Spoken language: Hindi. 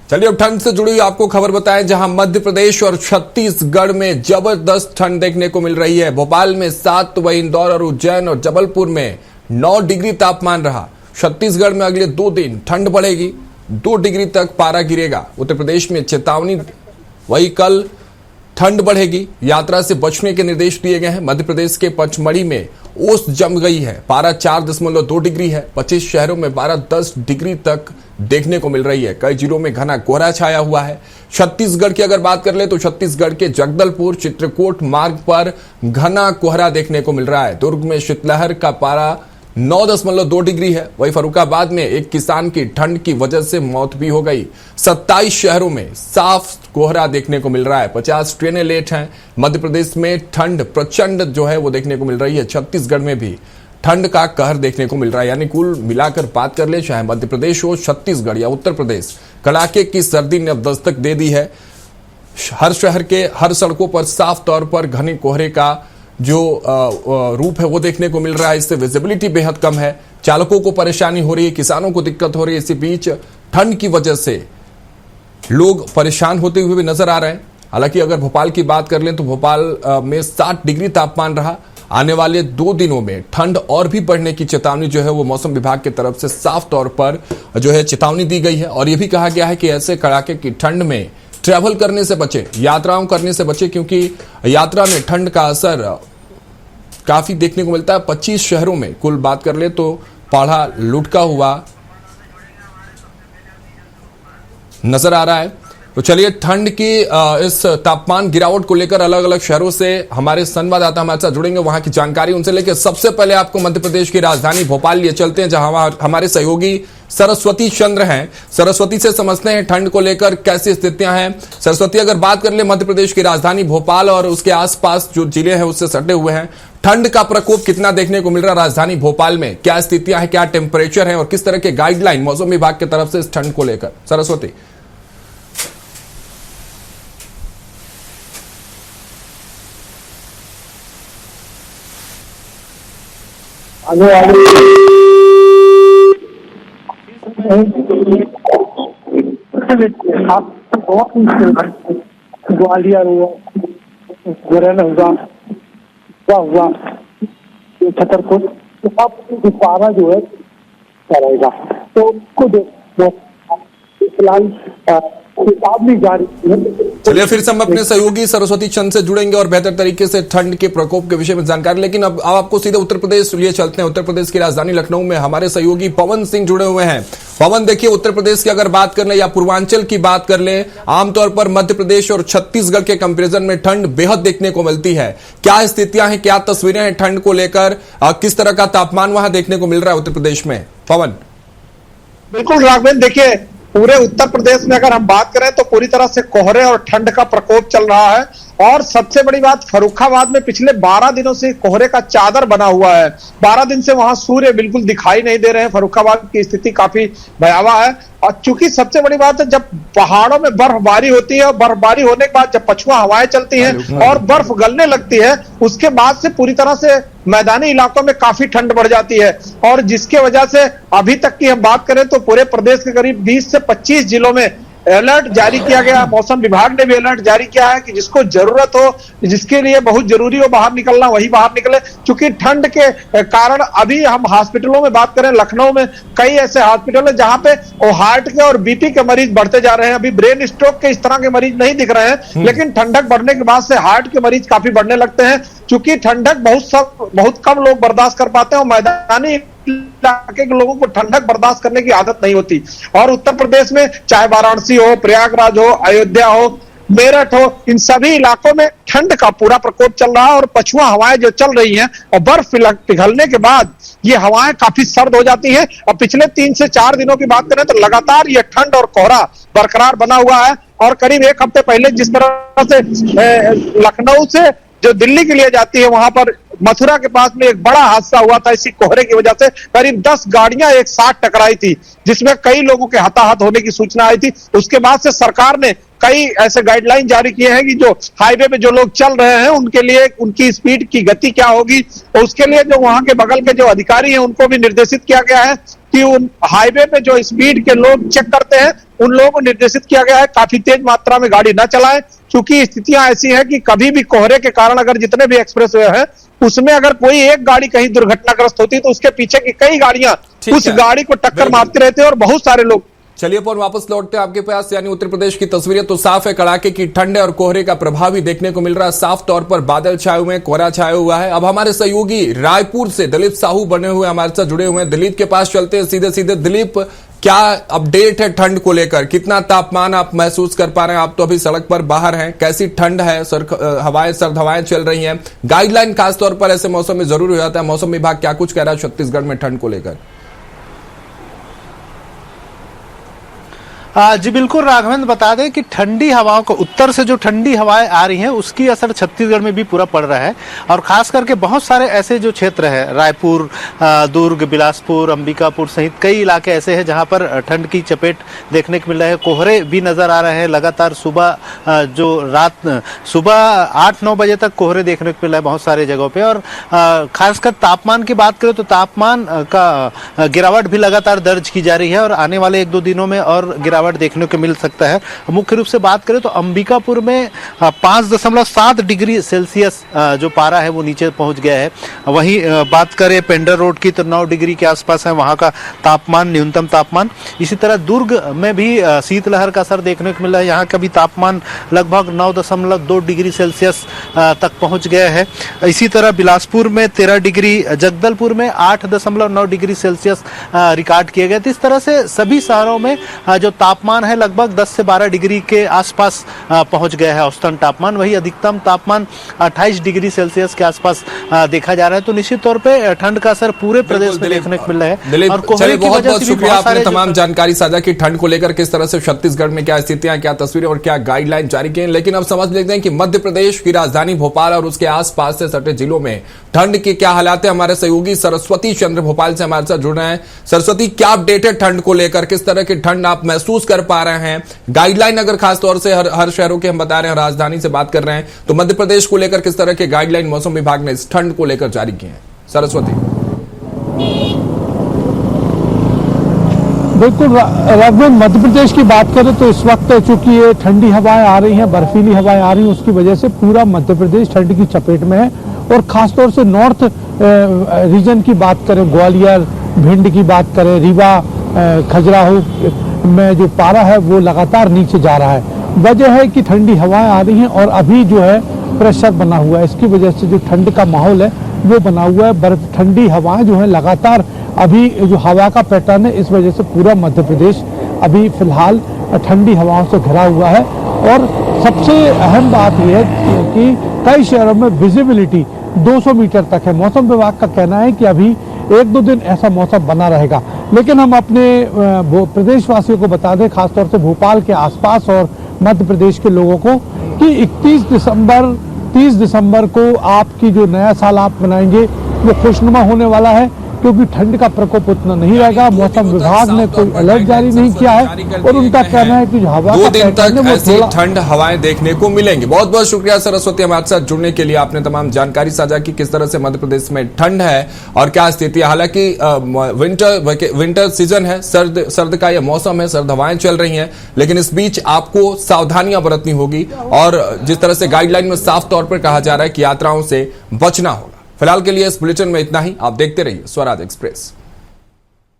चलिए अब ठंड से जुड़ी हुई आपको खबर बताएं, जहां मध्य प्रदेश और छत्तीसगढ़ में जबरदस्त ठंड देखने को मिल रही है। भोपाल में 7 तो वहीं इंदौर और उज्जैन और जबलपुर में 9 डिग्री तापमान रहा। छत्तीसगढ़ में अगले 2 दिन ठंड बढ़ेगी, 2 डिग्री तक पारा गिरेगा। उत्तर प्रदेश में चेतावनी, वही कल ठंड बढ़ेगी, यात्रा से बचने के निर्देश दिए गए हैं। मध्य प्रदेश के पचमढ़ी में ओस जम गई है, पारा 4.2 डिग्री है। 25 शहरों में पारा 10 डिग्री तक देखने को मिल रही है। कई जिलों में घना कोहरा छाया हुआ है। छत्तीसगढ़ की अगर बात कर ले तो छत्तीसगढ़ के जगदलपुर चित्रकूट मार्ग पर घना कोहरा देखने को मिल रहा है। दुर्ग में शीतलहर का पारा 9.2 डिग्री है। वही फर्रुखाबाद में एक किसान की ठंड की वजह से मौत भी हो गई। 27 शहरों में साफ कोहरा देखने को मिल रहा है। 50 ट्रेनें लेट हैं। मध्य प्रदेश में ठंड प्रचंड जो है वो देखने को मिल रही है। छत्तीसगढ़ में भी ठंड का कहर देखने को मिल रहा है। यानी कुल मिलाकर बात कर ले, चाहे मध्य प्रदेश हो, छत्तीसगढ़ या उत्तर प्रदेश, कड़ाके की सर्दी ने अब दस्तक दे दी है। हर शहर के हर सड़कों पर साफ तौर पर घने कोहरे का जो रूप है वो देखने को मिल रहा है। इससे विजिबिलिटी बेहद कम है, चालकों को परेशानी हो रही है, किसानों को दिक्कत हो रही है। इसी बीच ठंड की वजह से लोग परेशान होते हुए भी नजर आ रहे हैं। हालांकि अगर भोपाल की बात कर लें तो भोपाल में 7 डिग्री तापमान रहा। आने वाले 2 दिनों में ठंड और भी बढ़ने की चेतावनी जो है वो मौसम विभाग की तरफ से साफ तौर पर जो है चेतावनी दी गई है। और ये भी कहा गया है कि ऐसे कड़ाके की ठंड में ट्रैवल करने से बचे, यात्राओं करने से बचे, क्योंकि यात्रा में ठंड का असर काफी देखने को मिलता है। 25 शहरों में कुल बात कर ले तो पाढ़ा लुढ़का हुआ नजर आ रहा है। तो चलिए ठंड की इस तापमान गिरावट को लेकर अलग अलग शहरों से हमारे संवाददाता हमारे साथ जुड़ेंगे, वहां की जानकारी उनसे लेकर सबसे पहले आपको मध्य प्रदेश की राजधानी भोपाल लिए चलते हैं, जहां हमारे सहयोगी सरस्वती चंद्र हैं। सरस्वती से समझते हैं ठंड को लेकर कैसी स्थितियां हैं। सरस्वती, अगर बात कर ले मध्य प्रदेश की राजधानी भोपाल और उसके आसपास जो जिले हैं उससे सटे हुए हैं, ठंड का प्रकोप कितना देखने को मिल रहा है राजधानी भोपाल में? क्या स्थितियां हैं, क्या टेम्परेचर है और किस तरह के गाइडलाइन मौसम विभाग की तरफ से इस ठंड को लेकर? सरस्वती। ग्वालियर हुआ, मुरैना हुआ, छतरपुर, तो अब पारा जो है रहेगा। तो उसको फिलहाल चेतावनी जारी है। चलिए फिर से हम अपने सहयोगी सरस्वती चंद से जुड़ेंगे और बेहतर तरीके से ठंड के प्रकोप के विषय में जानकारी। लेकिन अब आपको सीधे उत्तर प्रदेश लिए चलते हैं। उत्तर प्रदेश की राजधानी लखनऊ में हमारे सहयोगी पवन सिंह जुड़े हुए हैं। पवन, देखिए उत्तर प्रदेश की अगर बात कर ले या पूर्वांचल की बात कर ले, आमतौर पर मध्य प्रदेश और छत्तीसगढ़ के कंपेरिजन में ठंड बेहद देखने को मिलती है। क्या स्थितियां हैं, क्या तस्वीरें हैं ठंड को लेकर, किस तरह का तापमान वहां देखने को मिल रहा है उत्तर प्रदेश में? पवन। बिल्कुल राघवेंद्र, देखिए पूरे उत्तर प्रदेश में अगर हम बात करें तो पूरी तरह से कोहरे और ठंड का प्रकोप चल रहा है। और सबसे बड़ी बात, फर्रुखाबाद में पिछले 12 दिनों से कोहरे का चादर बना हुआ है। 12 दिन से वहां सूर्य बिल्कुल दिखाई नहीं दे रहे हैं। फर्रुखाबाद की स्थिति काफी भयावह है। और चूंकि सबसे बड़ी बात है, जब पहाड़ों में बर्फबारी होती है और बर्फबारी होने के बाद जब पछुआ हवाएं चलती हैं और बर्फ गलने लगती है, उसके बाद से पूरी तरह से मैदानी इलाकों में काफी ठंड बढ़ जाती है। और जिसके वजह से अभी तक की हम बात करें तो पूरे प्रदेश के करीब 20 से 25 जिलों में अलर्ट जारी किया गया। मौसम विभाग ने भी अलर्ट जारी किया है कि जिसको जरूरत हो, जिसके लिए बहुत जरूरी हो बाहर निकलना, वही बाहर निकले। क्योंकि ठंड के कारण अभी हम हॉस्पिटलों में बात करें, लखनऊ में कई ऐसे हॉस्पिटल है जहां पे हार्ट के और बीपी के मरीज बढ़ते जा रहे हैं। अभी ब्रेन स्ट्रोक के इस तरह के मरीज नहीं दिख रहे हैं, लेकिन ठंडक बढ़ने के बाद से हार्ट के मरीज काफी बढ़ने लगते हैं। चूंकि ठंडक बहुत कम लोग बर्दाश्त कर पाते हैं और मैदानी इलाके के लोगों को ठंडक बर्दाश्त करने की आदत नहीं होती। और उत्तर प्रदेश में चाहे वाराणसी हो, प्रयागराज हो, अयोध्या हो, मेरठ हो, इन सभी इलाकों में ठंड का पूरा प्रकोप चल रहा है। और पछुआ हवाएं जो चल रही हैं और बर्फ पिघलने के बाद ये हवाएं काफी सर्द हो जाती हैं। और पिछले 3 से 4 दिनों की बात करें तो लगातार ये ठंड और कोहरा बरकरार बना हुआ है। और करीब 1 हफ्ते पहले जिस तरह से लखनऊ से जो दिल्ली के लिए जाती है, वहां पर मथुरा के पास में एक बड़ा हादसा हुआ था। इसी कोहरे की वजह से करीब 10 गाड़ियां एक साथ टकराई थी, जिसमें कई लोगों के हताहत होने की सूचना आई थी। उसके बाद से सरकार ने कई ऐसे गाइडलाइन जारी किए हैं कि जो हाईवे पे जो लोग चल रहे हैं उनके लिए उनकी स्पीड की गति क्या होगी, और उसके लिए जो वहां के बगल के जो अधिकारी हैं उनको भी निर्देशित किया गया है कि उन हाईवे पे जो स्पीड के लोग चेक करते हैं उन लोगों को निर्देशित किया गया है काफी तेज मात्रा में गाड़ी न चलाएं, क्योंकि स्थितियां ऐसी हैं कि कभी भी कोहरे के कारण अगर जितने भी एक्सप्रेस वे हैं उसमें अगर कोई एक गाड़ी कहीं दुर्घटनाग्रस्त होती है तो उसके पीछे की कई गाड़ियां उस गाड़ी को टक्कर मारते रहते हैं और बहुत सारे लोग। चलिए पर वापस लौटते हैं आपके पास, यानी उत्तर प्रदेश की तस्वीरें तो साफ है, कड़ाके की ठंड है और कोहरे का प्रभाव भी देखने को मिल रहा है। साफ तौर पर बादल छाए हुए हैं, कोहरा छाया हुआ है। अब हमारे सहयोगी रायपुर से दिलीप साहू बने हुए हमारे साथ जुड़े हुए हैं। दिलीप के पास चलते हैं सीधे सीधे। दिलीप, क्या अपडेट है ठंड को लेकर? कितना तापमान आप महसूस कर पा रहे हैं? आप तो अभी सड़क पर बाहर हैं, कैसी ठंड है? सर्द हवाएं चल रही हैं। गाइडलाइन खासतौर पर ऐसे मौसम में जरूर हो जाता है। मौसम विभाग क्या कुछ कह रहा है छत्तीसगढ़ में ठंड को लेकर? जी बिल्कुल राघवेंद्र, बता दें कि ठंडी हवाओं को, उत्तर से जो ठंडी हवाएं आ रही हैं उसकी असर छत्तीसगढ़ में भी पूरा पड़ रहा है। और खास करके बहुत सारे ऐसे जो क्षेत्र है, रायपुर, दुर्ग, बिलासपुर, अंबिकापुर सहित कई इलाके ऐसे हैं जहां पर ठंड की चपेट देखने को मिल रहा है। कोहरे भी नजर आ रहे हैं लगातार। सुबह 8-9 बजे तक कोहरे देखने को मिल रहा है बहुत सारे जगहों पे। और खासकर तापमान की बात करें तो तापमान का गिरावट भी लगातार दर्ज की जा रही है और आने वाले 1-2 दिनों में और गिरावट देखने को मिल सकता है। मुख्य रूप से बात करें तो अंबिकापुर में 5.7 डिग्री सेल्सियस जो पारा है वो नीचे पहुंच गया है। वहीं बात करें पेंडर रोड की तो 9 डिग्री के आसपास है वहां का तापमान, न्यूनतम तापमान। इसी तरह दुर्ग में भी शीतलहर का असर देखने को मिला है। यहाँ का भी तापमान लगभग 9.2 डिग्री सेल्सियस तक पहुंच गया है। इसी तरह बिलासपुर में 13 डिग्री, जगदलपुर में 8.9 डिग्री सेल्सियस रिकॉर्ड किए गए। तो इस तरह से सभी शहरों में जो तापमान है लगभग 10 से 12 डिग्री के आसपास पहुंच गया है औसतन तापमान। वही अधिकतम तापमान 28 डिग्री सेल्सियस के आसपास देखा जा रहा है। तो निश्चित तौर पे ठंड का असर पूरे प्रदेश में देखने को मिल रहा है। और बहुत बहुत शुक्रिया, आपने तमाम जानकारी साझा की ठंड को लेकर, किस तरह से छत्तीसगढ़ में क्या स्थितियां, क्या तस्वीरें और क्या गाइडलाइन जारी की। लेकिन अब समझ लेते हैं कि मध्य प्रदेश की राजधानी भोपाल और उसके आसपास से सटे जिलों में ठंड के क्या हालात है। हमारे सहयोगी सरस्वती चंद्र भोपाल से हमारे साथ जुड़ रहे हैं। सरस्वती, क्या अपडेट है ठंड को लेकर? किस तरह की ठंड आप महसूस कर पा रहे हैं? गाइडलाइन अगर खासतौर से हर शहरों के हम बता रहे हैं, राजधानी से बात कर रहे हैं, तो मध्य प्रदेश को लेकर किस तरह के गाइडलाइन मौसम विभाग ने इस ठंड को लेकर जारी किए हैं? सरस्वती। बिल्कुल राघवेंद्र, मध्य प्रदेश की बात करें तो इस वक्त चूंकि ये ठंडी हवाएं आ रही हैं, बर्फीली हवाएं आ रही हैं, उसकी वजह से पूरा मध्य प्रदेश ठंड की चपेट में है। और खासतौर से नॉर्थ रीजन की बात करें, ग्वालियर, भिंड की बात करें, रीवा, खजुराहो में जो पारा है वो लगातार नीचे जा रहा है। वजह है कि ठंडी हवाएं आ रही हैं और अभी जो है प्रेशर बना हुआ है, इसकी वजह से जो ठंड का माहौल है वो बना हुआ है। बर्फ ठंडी हवाएं जो है लगातार, अभी जो हवा का पैटर्न है इस वजह से पूरा मध्य प्रदेश अभी फिलहाल ठंडी हवाओं से घिरा हुआ है। और सबसे अहम बात यह है कि कई शहरों में विजिबिलिटी 200 मीटर तक है। मौसम विभाग का कहना है कि अभी 1-2 दिन ऐसा मौसम बना रहेगा। लेकिन हम अपने प्रदेशवासियों को बता दें, खासतौर से भोपाल के आसपास और मध्य प्रदेश के लोगों को, कि 30 दिसंबर को आपकी जो नया साल आप मनाएंगे वो खुशनुमा होने वाला है, क्योंकि ठंड का प्रकोप उतना नहीं रहेगा। मौसम विभाग ने कोई अलर्ट जारी नहीं किया है और उनका कहना है कि हवा 2 दिन तक ऐसी ठंड हवाएं देखने को मिलेंगी। बहुत बहुत शुक्रिया सरस्वती, हमारे साथ जुड़ने के लिए। आपने तमाम जानकारी साझा की किस तरह से मध्य प्रदेश में ठंड है और क्या स्थिति है। हालांकि विंटर सीजन है, सर्द का यह मौसम है, सर्द हवाएं चल रही हैं, लेकिन इस बीच आपको सावधानियां बरतनी होगी। और जिस तरह से गाइडलाइन में साफ तौर पर कहा जा रहा है कि यात्राओं से बचना होगा। फिलहाल के लिए इस बुलेटिन में इतना ही। आप देखते रहिए स्वराज एक्सप्रेस।